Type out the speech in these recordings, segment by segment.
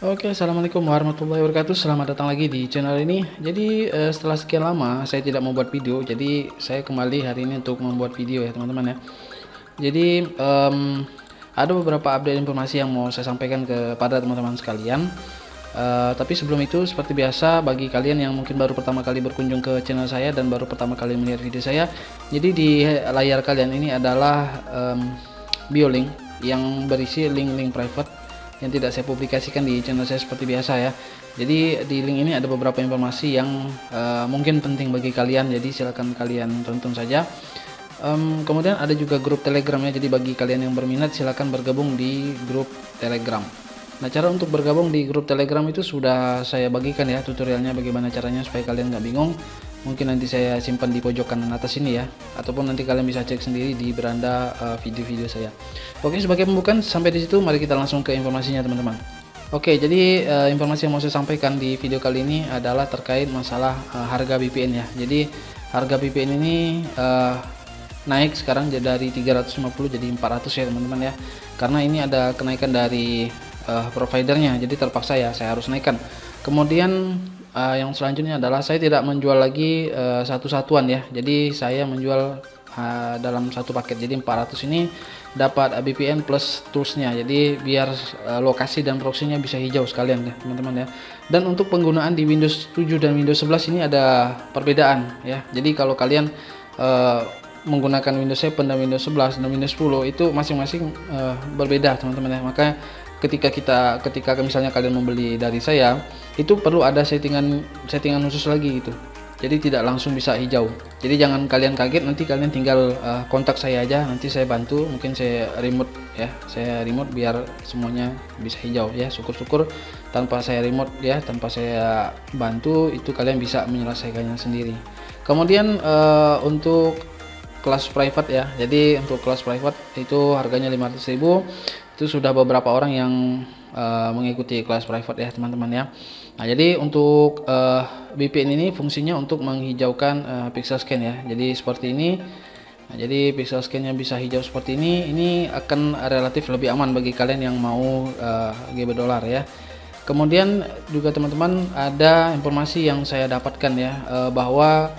Oke, assalamualaikum warahmatullahi wabarakatuh. Selamat datang lagi di channel ini. Jadi setelah sekian lama saya tidak membuat video, jadi saya kembali hari ini untuk membuat video ya teman-teman ya. Jadi ada beberapa update informasi yang mau saya sampaikan kepada teman-teman sekalian. Tapi sebelum itu, seperti biasa, bagi kalian yang mungkin baru pertama kali berkunjung ke channel saya dan baru pertama kali melihat video saya, jadi di layar kalian ini adalah biolink yang berisi link-link private yang tidak saya publikasikan di channel saya seperti biasa ya. Jadi di link ini ada beberapa informasi yang mungkin penting bagi kalian, jadi silakan kalian tonton saja. Kemudian ada juga grup Telegram ya, jadi bagi kalian yang berminat silakan bergabung di grup Telegram. Nah, cara untuk bergabung di grup Telegram itu sudah saya bagikan ya tutorialnya, bagaimana caranya supaya kalian nggak bingung. Mungkin nanti saya simpan di pojokan atas ini ya, ataupun nanti kalian bisa cek sendiri di beranda video-video saya. Oke, sebagai pembukaan sampai di situ, mari kita langsung ke informasinya teman-teman. Oke, jadi informasi yang mau saya sampaikan di video kali ini adalah terkait masalah harga VPN ya. Jadi harga VPN ini naik sekarang dari 350 jadi 400 ya teman-teman ya. Karena ini ada kenaikan dari providernya, jadi terpaksa ya saya harus naikkan. Kemudian yang selanjutnya adalah saya tidak menjual lagi satu satuan ya, jadi saya menjual dalam satu paket. Jadi 400 ini dapat VPN plus toolsnya, jadi biar lokasi dan proxy-nya bisa hijau sekalian ya teman-teman ya. Dan untuk penggunaan di Windows 7 dan Windows 11 ini ada perbedaan ya. Jadi kalau kalian menggunakan Windows 7 dan Windows 11 dan Windows 10 itu masing-masing berbeda teman-teman ya. Maka ketika misalnya kalian membeli dari saya, itu perlu ada settingan khusus lagi gitu. Jadi tidak langsung bisa hijau. Jadi jangan kalian kaget, nanti kalian tinggal kontak saya aja, nanti saya bantu. Mungkin saya remote ya, saya remote biar semuanya bisa hijau ya. Syukur-syukur tanpa saya remote ya, tanpa saya bantu itu kalian bisa menyelesaikannya sendiri. Kemudian untuk kelas private ya, jadi untuk kelas private itu harganya 500.000. Itu sudah beberapa orang yang mengikuti kelas private ya teman-teman ya. Nah, jadi untuk VPN ini fungsinya untuk menghijaukan pixel scan ya, jadi seperti ini. Nah, jadi pixel scan-nya bisa hijau seperti ini akan relatif lebih aman bagi kalian yang mau GB dolar ya. Kemudian juga teman-teman, ada informasi yang saya dapatkan ya, bahwa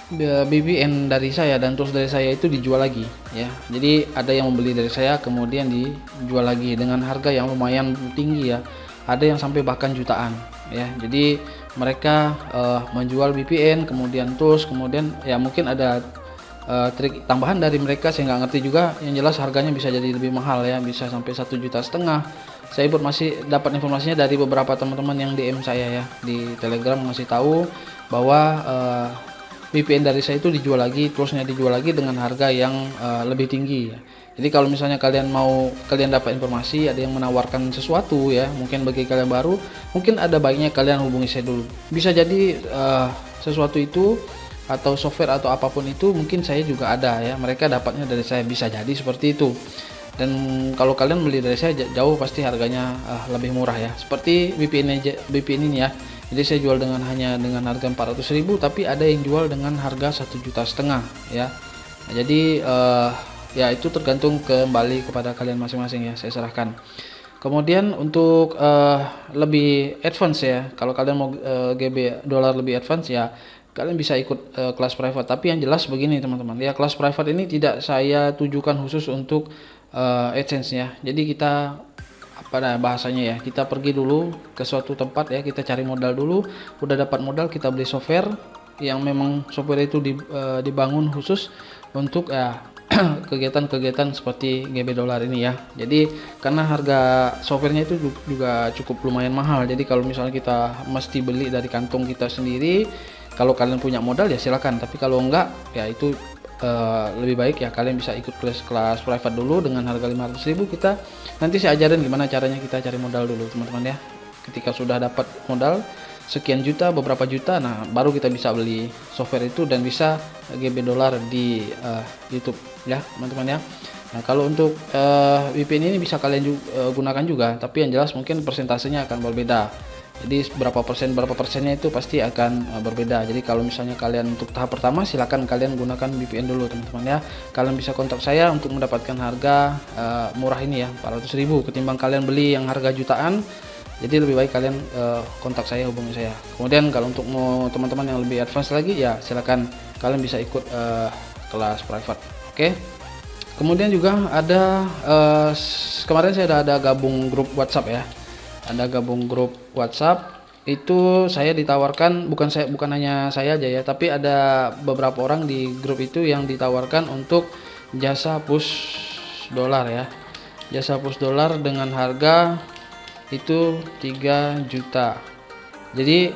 VPN dari saya dan tools dari saya itu dijual lagi ya. Jadi ada yang membeli dari saya kemudian dijual lagi dengan harga yang lumayan tinggi ya. Ada yang sampai bahkan jutaan ya. Jadi mereka menjual VPN kemudian tools, kemudian ya mungkin ada trik tambahan dari mereka, saya nggak ngerti juga. Yang jelas harganya bisa jadi lebih mahal ya, bisa sampai 1,5 juta. Saya masih dapat informasinya dari beberapa teman-teman yang DM saya ya di Telegram, ngasih tahu bahwa VPN dari saya itu dijual lagi, toolsnya dijual lagi dengan harga yang lebih tinggi ya. Jadi kalau misalnya kalian dapat informasi, ada yang menawarkan sesuatu ya, mungkin bagi kalian baru, mungkin ada baiknya kalian hubungi saya dulu. Bisa jadi sesuatu itu atau software atau apapun itu mungkin saya juga ada ya, mereka dapatnya dari saya, bisa jadi seperti itu. Dan kalau kalian beli dari saya jauh pasti harganya lebih murah ya, seperti VPN ini ya. Jadi saya jual hanya dengan harga 400.000, tapi ada yang jual dengan harga 1,5 juta ya. Nah, jadi ya itu tergantung kembali kepada kalian masing-masing ya, saya serahkan. Kemudian untuk lebih advance ya, kalau kalian mau GB dolar lebih advance ya, kalian bisa ikut kelas private. Tapi yang jelas begini teman-teman ya, kelas private ini tidak saya tujukan khusus untuk AdSense ya. Jadi kita bahasanya ya, kita pergi dulu ke suatu tempat ya, kita cari modal dulu, udah dapat modal kita beli software yang memang software itu dibangun khusus untuk kegiatan-kegiatan seperti GB dolar ini ya. Jadi karena harga softwarenya itu juga cukup lumayan mahal, jadi kalau misalnya kita mesti beli dari kantong kita sendiri, kalau kalian punya modal ya silakan, tapi kalau enggak ya itu lebih baik ya kalian bisa ikut kelas private dulu dengan harga 500.000. Kita nanti saya ajarin gimana caranya kita cari modal dulu teman-teman ya. Ketika sudah dapat modal sekian juta, beberapa juta, nah baru kita bisa beli software itu dan bisa GB dolar di YouTube ya teman-teman ya. Nah, kalau untuk VPN ini bisa kalian gunakan juga, tapi yang jelas mungkin persentasenya akan berbeda. Jadi berapa persennya itu pasti akan berbeda. Jadi kalau misalnya kalian untuk tahap pertama, silakan kalian gunakan VPN dulu teman-teman ya. Kalian bisa kontak saya untuk mendapatkan harga murah ini ya, 400.000, ketimbang kalian beli yang harga jutaan Jadi lebih baik kalian kontak saya, hubungi saya. Kemudian kalau untuk mau teman-teman yang lebih advance lagi ya silakan kalian bisa ikut kelas private. Oke. Kemudian juga ada kemarin saya ada gabung grup WhatsApp ya. Ada gabung grup WhatsApp itu saya ditawarkan, bukan hanya saya aja ya, tapi ada beberapa orang di grup itu yang ditawarkan untuk jasa push dolar ya. Jasa push dolar dengan harga itu 3 juta. Jadi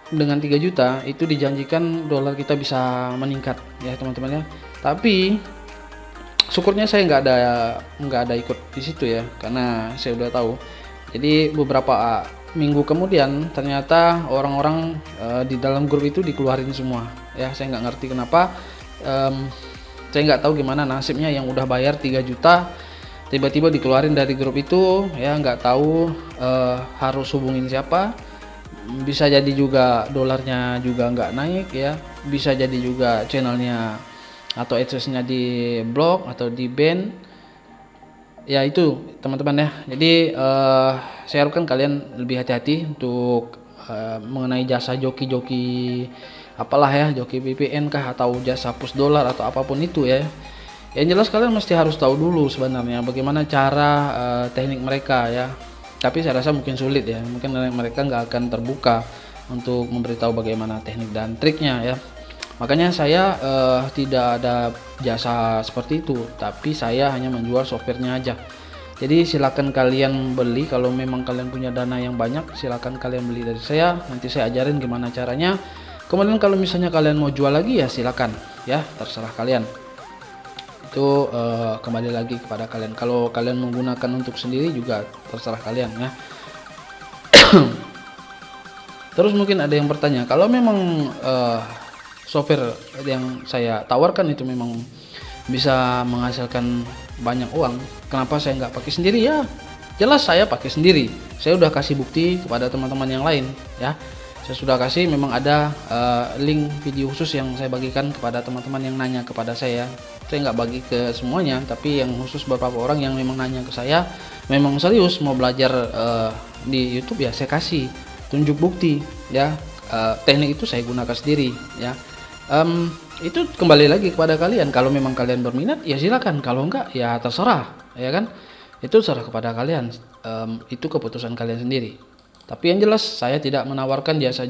dengan 3 juta itu dijanjikan dolar kita bisa meningkat ya teman-teman ya. Tapi syukurnya saya nggak ada ikut di situ ya, karena saya udah tahu. Jadi beberapa minggu kemudian ternyata orang-orang di dalam grup itu dikeluarin semua ya. Saya nggak ngerti kenapa. Saya nggak tahu gimana nasibnya yang udah bayar 3 juta tiba-tiba dikeluarin dari grup itu ya, nggak tahu harus hubungin siapa. Bisa jadi juga dolarnya juga nggak naik ya, bisa jadi juga channelnya atau adsnya di blok atau di ban ya. Itu teman-teman ya. Jadi saya harapkan kalian lebih hati-hati untuk mengenai jasa joki-joki apalah ya, joki VPN kah atau jasa push dolar atau apapun itu ya. Yang jelas kalian mesti harus tahu dulu sebenarnya bagaimana cara teknik mereka ya. Tapi saya rasa mungkin sulit ya, mungkin mereka nggak akan terbuka untuk memberitahu bagaimana teknik dan triknya ya. Makanya saya tidak ada jasa seperti itu, tapi saya hanya menjual softwarenya aja. Jadi silakan kalian beli, kalau memang kalian punya dana yang banyak silakan kalian beli dari saya, nanti saya ajarin gimana caranya. Kemudian kalau misalnya kalian mau jual lagi ya silakan ya, terserah kalian. Itu kembali lagi kepada kalian. Kalau kalian menggunakan untuk sendiri juga terserah kalian ya. Terus mungkin ada yang bertanya, kalau memang software yang saya tawarkan itu memang bisa menghasilkan banyak uang, kenapa saya nggak pakai sendiri? Ya jelas saya pakai sendiri. Saya udah kasih bukti kepada teman-teman yang lain ya. Saya sudah kasih, memang ada link video khusus yang saya bagikan kepada teman-teman yang nanya kepada saya. Saya nggak bagi ke semuanya, tapi yang khusus beberapa orang yang memang nanya ke saya, memang serius mau belajar di YouTube ya, saya kasih tunjuk bukti ya. Teknik itu saya gunakan sendiri ya. Itu kembali lagi kepada kalian. Kalau memang kalian berminat ya silakan, kalau enggak ya terserah ya kan. Itu serah kepada kalian. Itu keputusan kalian sendiri. Tapi yang jelas saya tidak menawarkan jasa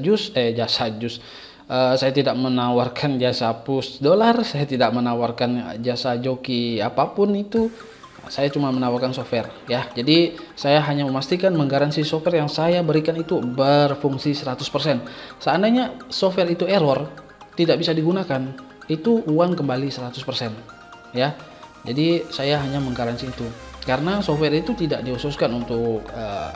saya tidak menawarkan jasa push dolar, saya tidak menawarkan jasa joki apapun itu. Saya cuma menawarkan software ya. Jadi saya hanya memastikan menggaransi software yang saya berikan itu berfungsi 100%. Seandainya software itu error, tidak bisa digunakan, itu uang kembali 100% ya. Jadi saya hanya menggaransi itu, karena software itu tidak dikhususkan untuk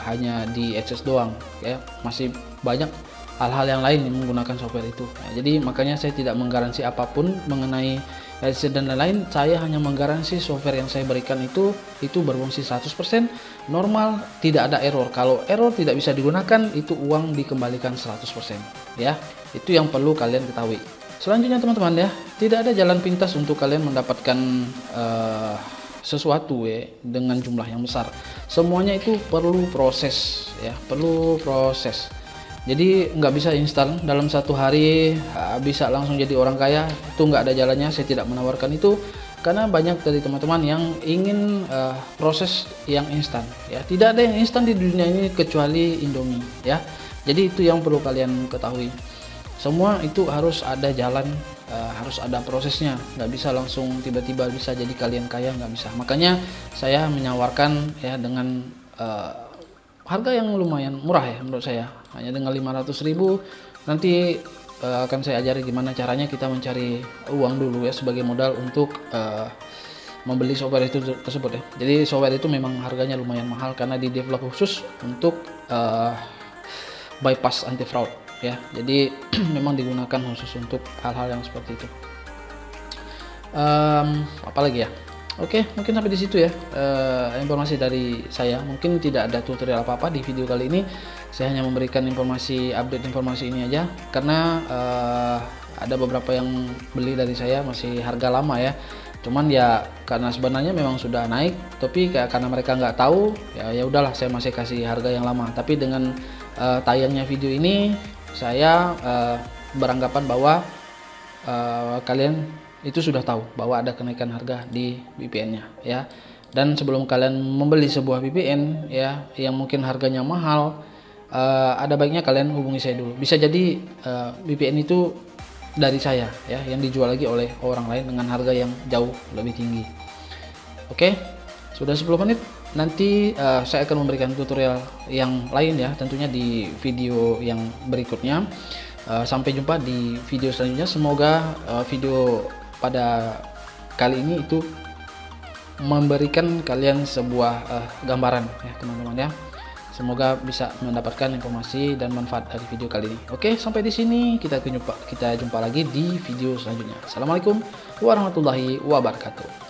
hanya di AdSense doang ya, masih banyak hal-hal yang lain yang menggunakan software itu ya. Jadi makanya saya tidak menggaransi apapun mengenai AdSense dan lain-lain. Saya hanya menggaransi software yang saya berikan itu berfungsi 100% normal, tidak ada error. Kalau error tidak bisa digunakan, itu uang dikembalikan 100% ya. Itu yang perlu kalian ketahui. Selanjutnya teman-teman ya, tidak ada jalan pintas untuk kalian mendapatkan sesuatu ya dengan jumlah yang besar. Semuanya itu perlu proses ya, perlu proses. Jadi nggak bisa instan dalam satu hari bisa langsung jadi orang kaya, itu nggak ada jalannya. Saya tidak menawarkan itu karena banyak dari teman-teman yang ingin proses yang instan ya. Tidak ada yang instan di dunia ini kecuali Indomie ya. Jadi itu yang perlu kalian ketahui. Semua itu harus ada jalan, harus ada prosesnya. Nggak bisa langsung tiba-tiba bisa jadi kalian kaya, nggak bisa. Makanya saya menawarkan ya dengan harga yang lumayan murah ya menurut saya, hanya dengan 500.000. Nanti akan saya ajari gimana caranya kita mencari uang dulu ya sebagai modal untuk membeli software itu tersebut ya. Jadi software itu memang harganya lumayan mahal karena di develop khusus untuk bypass anti fraud ya. Jadi memang digunakan khusus untuk hal-hal yang seperti itu. Apalagi ya. Oke, mungkin sampai di situ ya informasi dari saya. Mungkin tidak ada tutorial apa-apa di video kali ini. Saya hanya memberikan informasi, update informasi ini aja karena ada beberapa yang beli dari saya masih harga lama ya. Cuman ya karena sebenarnya memang sudah naik, tapi karena mereka nggak tahu, ya udahlah saya masih kasih harga yang lama. Tapi dengan tayangnya video ini, saya beranggapan bahwa kalian itu sudah tahu bahwa ada kenaikan harga di VPN-nya ya. Dan sebelum kalian membeli sebuah VPN ya yang mungkin harganya mahal, ada baiknya kalian hubungi saya dulu. Bisa jadi VPN itu dari saya ya yang dijual lagi oleh orang lain dengan harga yang jauh lebih tinggi. Oke, sudah 10 menit. Nanti saya akan memberikan tutorial yang lain ya, tentunya di video yang berikutnya. Sampai jumpa di video selanjutnya. Semoga video pada kali ini itu memberikan kalian sebuah gambaran ya teman-teman ya. Semoga bisa mendapatkan informasi dan manfaat dari video kali ini. Oke, sampai di sini kita jumpa lagi di video selanjutnya. Assalamualaikum warahmatullahi wabarakatuh.